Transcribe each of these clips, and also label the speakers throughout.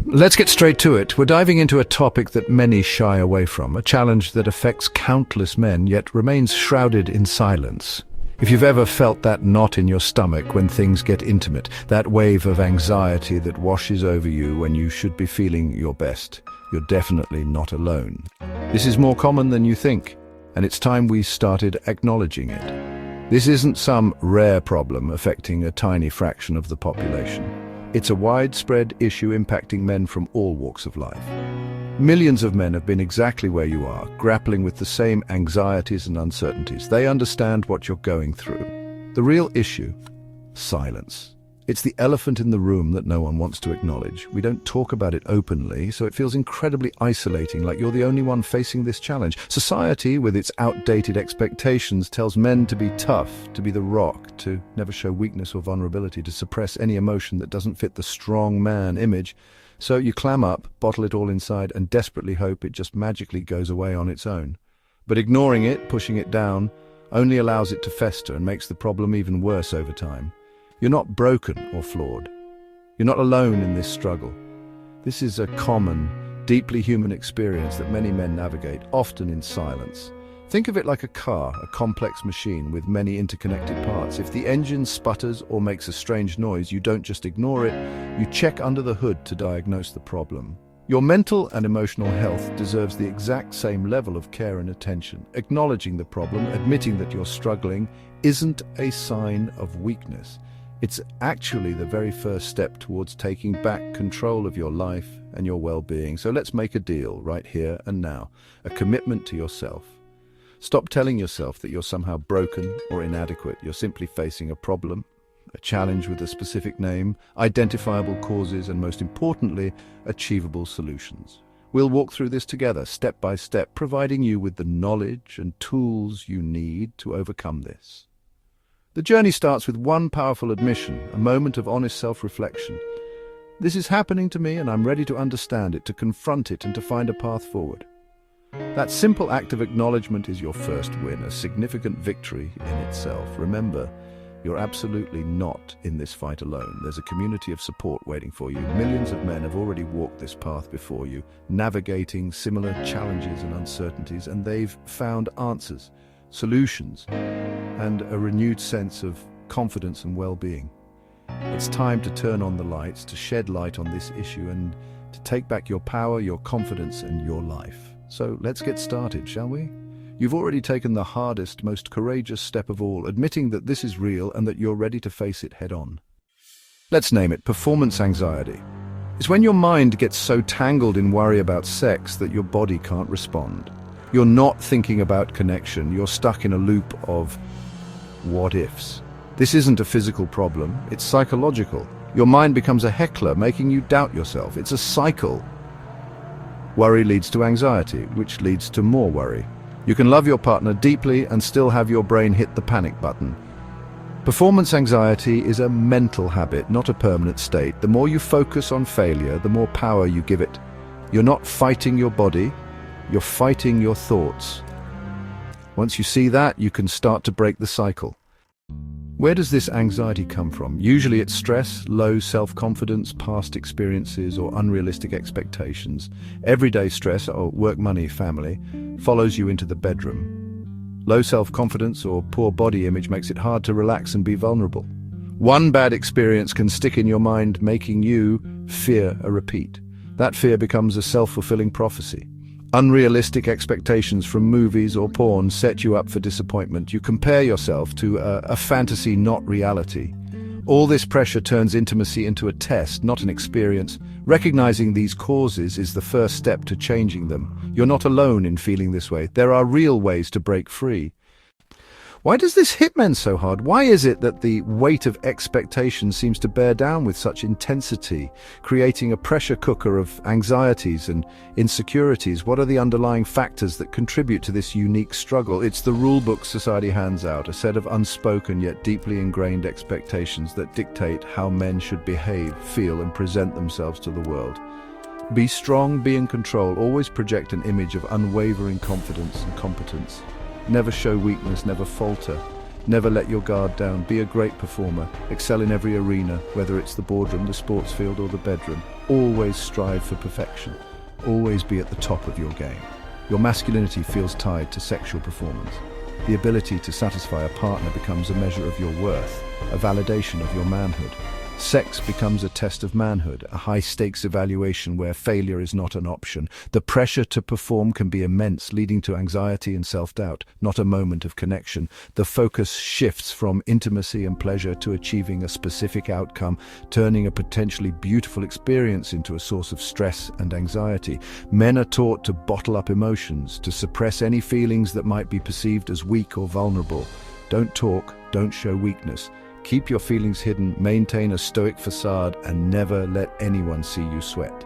Speaker 1: Let's get straight to it. We're diving into a topic that many shy away from, a challenge that affects countless men yet remains shrouded in silence. If you've ever felt that knot in your stomach when things get intimate, that wave of anxiety that washes over you when you should be feeling your best, you're definitely not alone. This is more common than you think, and it's time we started acknowledging it. This isn't some rare problem affecting a tiny fraction of the population. It's a widespread issue impacting men from all walks of life. Millions of men have been exactly where you are, grappling with the same anxieties and uncertainties. They understand what you're going through. The real issue? Silence. It's the elephant in the room that no one wants to acknowledge. We don't talk about it openly, so it feels incredibly isolating, like you're the only one facing this challenge. Society, with its outdated expectations, tells men to be tough, to be the rock, to never show weakness or vulnerability, to suppress any emotion that doesn't fit the strong man image. So you clam up, bottle it all inside, and desperately hope it just magically goes away on its own. But ignoring it, pushing it down, only allows it to fester and makes the problem even worse over time. You're not broken or flawed. You're not alone in this struggle. This is a common, deeply human experience that many men navigate, often in silence. Think of it like a car, a complex machine with many interconnected parts. If the engine sputters or makes a strange noise, you don't just ignore it, you check under the hood to diagnose the problem. Your mental and emotional health deserves the exact same level of care and attention. Acknowledging the problem, admitting that you're struggling, isn't a sign of weakness. It's actually the very first step towards taking back control of your life and your well-being. So let's make a deal right here and now, a commitment to yourself. Stop telling yourself that you're somehow broken or inadequate. You're simply facing a problem, a challenge with a specific name, identifiable causes, and most importantly, achievable solutions. We'll walk through this together, step by step, providing you with the knowledge and tools you need to overcome this. The journey starts with one powerful admission, a moment of honest self-reflection. This is happening to me and I'm ready to understand it, to confront it and to find a path forward. That simple act of acknowledgement is your first win, a significant victory in itself. Remember, you're absolutely not in this fight alone. There's a community of support waiting for you. Millions of men have already walked this path before you, navigating similar challenges and uncertainties, and they've found answers, solutions, and a renewed sense of confidence and well-being. It's time to turn on the lights, to shed light on this issue, and to take back your power, your confidence, and your life. So let's get started, shall we? You've already taken the hardest, most courageous step of all, admitting that this is real and that you're ready to face it head-on. Let's name it performance anxiety. It's when your mind gets so tangled in worry about sex that your body can't respond. You're not thinking about connection, you're stuck in a loop of what-ifs. This isn't a physical problem, it's psychological. Your mind becomes a heckler, making you doubt yourself. It's a cycle. Worry leads to anxiety, which leads to more worry. You can love your partner deeply and still have your brain hit the panic button. Performance anxiety is a mental habit, not a permanent state. The more you focus on failure, the more power you give it. You're not fighting your body, you're fighting your thoughts. Once you see that, you can start to break the cycle. Where does this anxiety come from? Usually it's stress, low self-confidence, past experiences, or unrealistic expectations. Everyday stress, or work, money, family, follows you into the bedroom. Low self-confidence or poor body image makes it hard to relax and be vulnerable. One bad experience can stick in your mind, making you fear a repeat. That fear becomes a self-fulfilling prophecy. Unrealistic expectations from movies or porn set you up for disappointment. You compare yourself to a fantasy, not reality. All this pressure turns intimacy into a test, not an experience. Recognizing these causes is the first step to changing them. You're not alone in feeling this way. There are real ways to break free. Why does this hit men so hard? Why is it that the weight of expectation seems to bear down with such intensity, creating a pressure cooker of anxieties and insecurities? What are the underlying factors that contribute to this unique struggle? It's the rulebook society hands out, a set of unspoken yet deeply ingrained expectations that dictate how men should behave, feel, and present themselves to the world. Be strong, be in control, always project an image of unwavering confidence and competence. Never show weakness, never falter. Never let your guard down. Be a great performer. Excel in every arena, whether it's the boardroom, the sports field, or the bedroom. Always strive for perfection. Always be at the top of your game. Your masculinity feels tied to sexual performance. The ability to satisfy a partner becomes a measure of your worth, a validation of your manhood. Sex becomes a test of manhood, a high-stakes evaluation where failure is not an option. The pressure to perform can be immense, leading to anxiety and self-doubt, not a moment of connection. The focus shifts from intimacy and pleasure to achieving a specific outcome, turning a potentially beautiful experience into a source of stress and anxiety. Men are taught to bottle up emotions, to suppress any feelings that might be perceived as weak or vulnerable. Don't talk, don't show weakness. Keep your feelings hidden, maintain a stoic facade, and never let anyone see you sweat.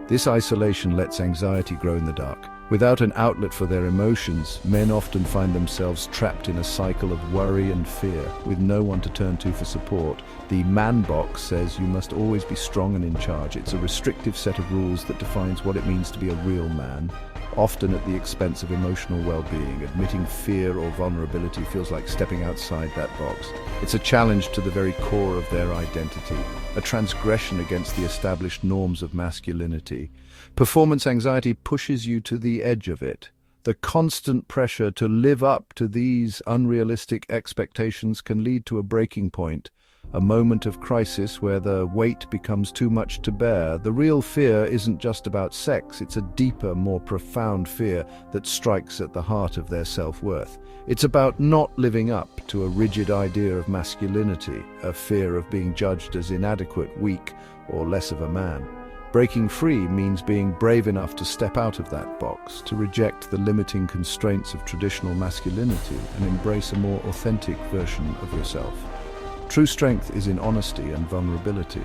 Speaker 1: This isolation lets anxiety grow in the dark. Without an outlet for their emotions, men often find themselves trapped in a cycle of worry and fear, with no one to turn to for support. The man box says you must always be strong and in charge. It's a restrictive set of rules that defines what it means to be a real man, often at the expense of emotional well-being. Admitting fear or vulnerability feels like stepping outside that box. It's a challenge to the very core of their identity, a transgression against the established norms of masculinity. Performance anxiety pushes you to the edge of it. The constant pressure to live up to these unrealistic expectations can lead to a breaking point, a moment of crisis where the weight becomes too much to bear. The real fear isn't just about sex, it's a deeper, more profound fear that strikes at the heart of their self-worth. It's about not living up to a rigid idea of masculinity, a fear of being judged as inadequate, weak, or less of a man. Breaking free means being brave enough to step out of that box, to reject the limiting constraints of traditional masculinity and embrace a more authentic version of yourself. True strength is in honesty and vulnerability.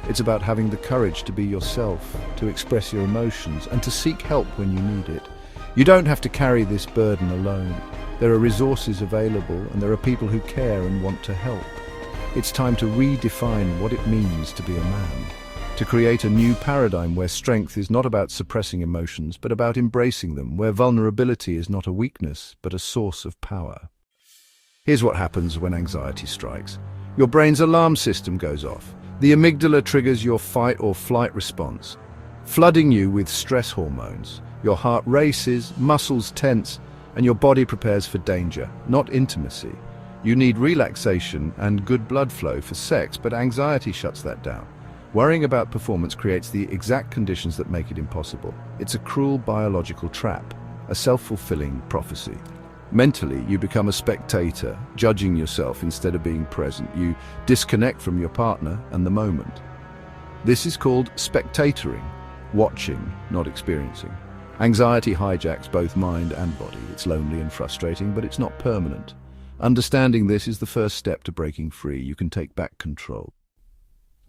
Speaker 1: It's about having the courage to be yourself, to express your emotions, and to seek help when you need it. You don't have to carry this burden alone. There are resources available, and there are people who care and want to help. It's time to redefine what it means to be a man, to create a new paradigm where strength is not about suppressing emotions, but about embracing them, where vulnerability is not a weakness, but a source of power. Here's what happens when anxiety strikes. Your brain's alarm system goes off. The amygdala triggers your fight or flight response, flooding you with stress hormones. Your heart races, muscles tense, and your body prepares for danger, not intimacy. You need relaxation and good blood flow for sex, but anxiety shuts that down. Worrying about performance creates the exact conditions that make it impossible. It's a cruel biological trap, a self-fulfilling prophecy. Mentally, you become a spectator, judging yourself instead of being present. You disconnect from your partner and the moment. This is called spectatoring, watching, not experiencing. Anxiety hijacks both mind and body. It's lonely and frustrating, but it's not permanent. Understanding this is the first step to breaking free. You can take back control.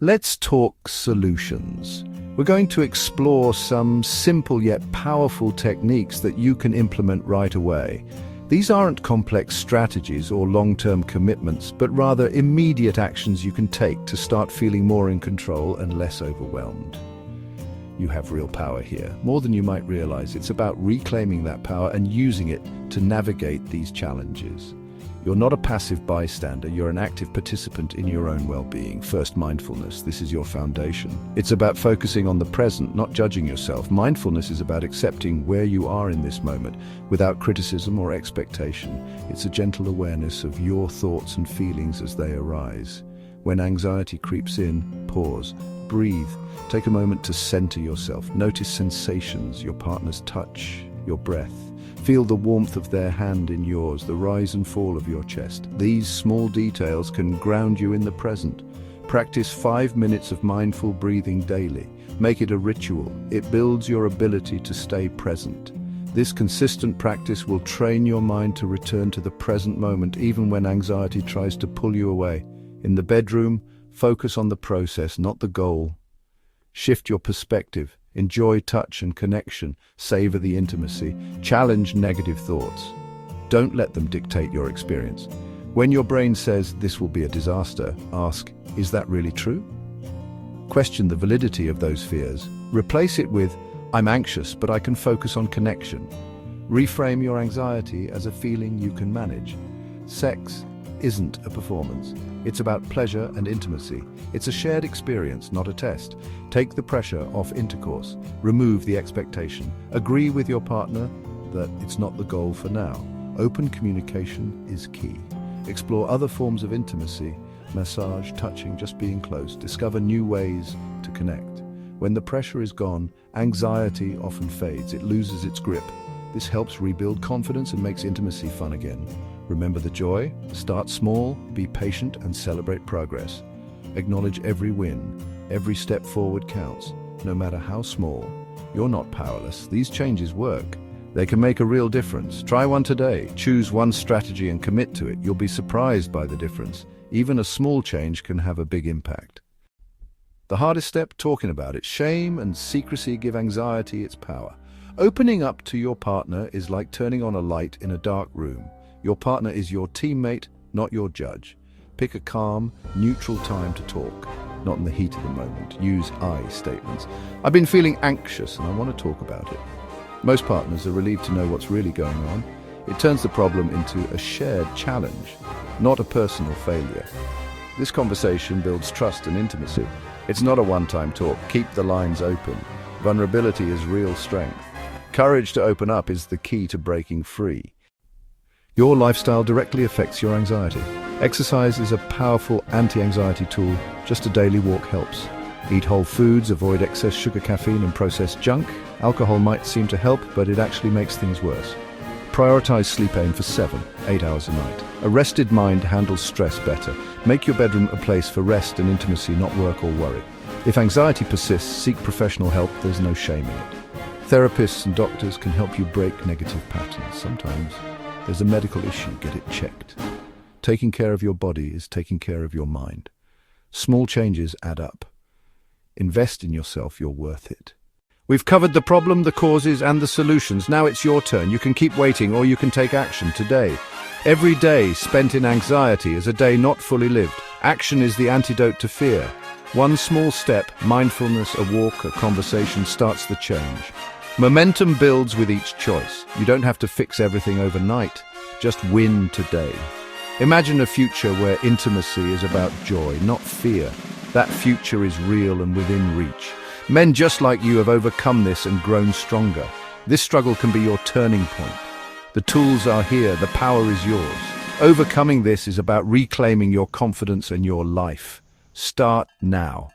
Speaker 1: Let's talk solutions. We're going to explore some simple yet powerful techniques that you can implement right away. These aren't complex strategies or long-term commitments, but rather immediate actions you can take to start feeling more in control and less overwhelmed. You have real power here, more than you might realize. It's about reclaiming that power and using it to navigate these challenges. You're not a passive bystander, you're an active participant in your own well-being. First, mindfulness. This is your foundation. It's about focusing on the present, not judging yourself. Mindfulness is about accepting where you are in this moment, without criticism or expectation. It's a gentle awareness of your thoughts and feelings as they arise. When anxiety creeps in, pause, breathe. Take a moment to center yourself. Notice sensations, your partner's touch, your breath. Feel the warmth of their hand in yours, the rise and fall of your chest. These small details can ground you in the present. Practice 5 minutes of mindful breathing daily. Make it a ritual. It builds your ability to stay present. This consistent practice will train your mind to return to the present moment, even when anxiety tries to pull you away. In the bedroom, focus on the process, not the goal. Shift your perspective. Enjoy touch and connection. Savor the intimacy. Challenge negative thoughts. Don't let them dictate your experience. When your brain says this will be a disaster, ask, is that really true? Question the validity of those fears. Replace it with, I'm anxious, but I can focus on connection. Reframe your anxiety as a feeling you can manage. Sex isn't a performance. It's about pleasure and intimacy. It's a shared experience, not a test. Take the pressure off intercourse. Remove the expectation. Agree with your partner that it's not the goal for now. Open communication is key. Explore other forms of intimacy, massage, touching, just being close. Discover new ways to connect. When the pressure is gone, anxiety often fades. It loses its grip. This helps rebuild confidence and makes intimacy fun again. Remember the joy. Start small, be patient, and celebrate progress. Acknowledge every win. Every step forward counts. No matter how small, you're not powerless. These changes work. They can make a real difference. Try one today. Choose one strategy and commit to it. You'll be surprised by the difference. Even a small change can have a big impact. The hardest step, talking about it. Shame and secrecy give anxiety its power. Opening up to your partner is like turning on a light in a dark room. Your partner is your teammate, not your judge. Pick a calm, neutral time to talk, not in the heat of the moment. Use I statements. I've been feeling anxious and I want to talk about it. Most partners are relieved to know what's really going on. It turns the problem into a shared challenge, not a personal failure. This conversation builds trust and intimacy. It's not a one-time talk. Keep the lines open. Vulnerability is real strength. Courage to open up is the key to breaking free. Your lifestyle directly affects your anxiety. Exercise is a powerful anti-anxiety tool. Just a daily walk helps. Eat whole foods, avoid excess sugar, caffeine, and processed junk. Alcohol might seem to help, but it actually makes things worse. Prioritize sleep. Aim for 7-8 hours a night. A rested mind handles stress better. Make your bedroom a place for rest and intimacy, not work or worry. If anxiety persists, seek professional help. There's no shame in it. Therapists and doctors can help you break negative patterns. Sometimes there's a medical issue. Get it checked. Taking care of your body is taking care of your mind. Small changes add up. Invest in yourself. You're worth it. We've covered the problem, the causes, and the solutions. Now it's your turn. You can keep waiting or you can take action today. Every day spent in anxiety is a day not fully lived. Action is the antidote to fear. One small step, mindfulness, a walk, a conversation, starts the change. Momentum builds with each choice. You don't have to fix everything overnight. Just win today. Imagine a future where intimacy is about joy, not fear. That future is real and within reach. Men just like you have overcome this and grown stronger. This struggle can be your turning point. The tools are here, the power is yours. Overcoming this is about reclaiming your confidence and your life. Start now.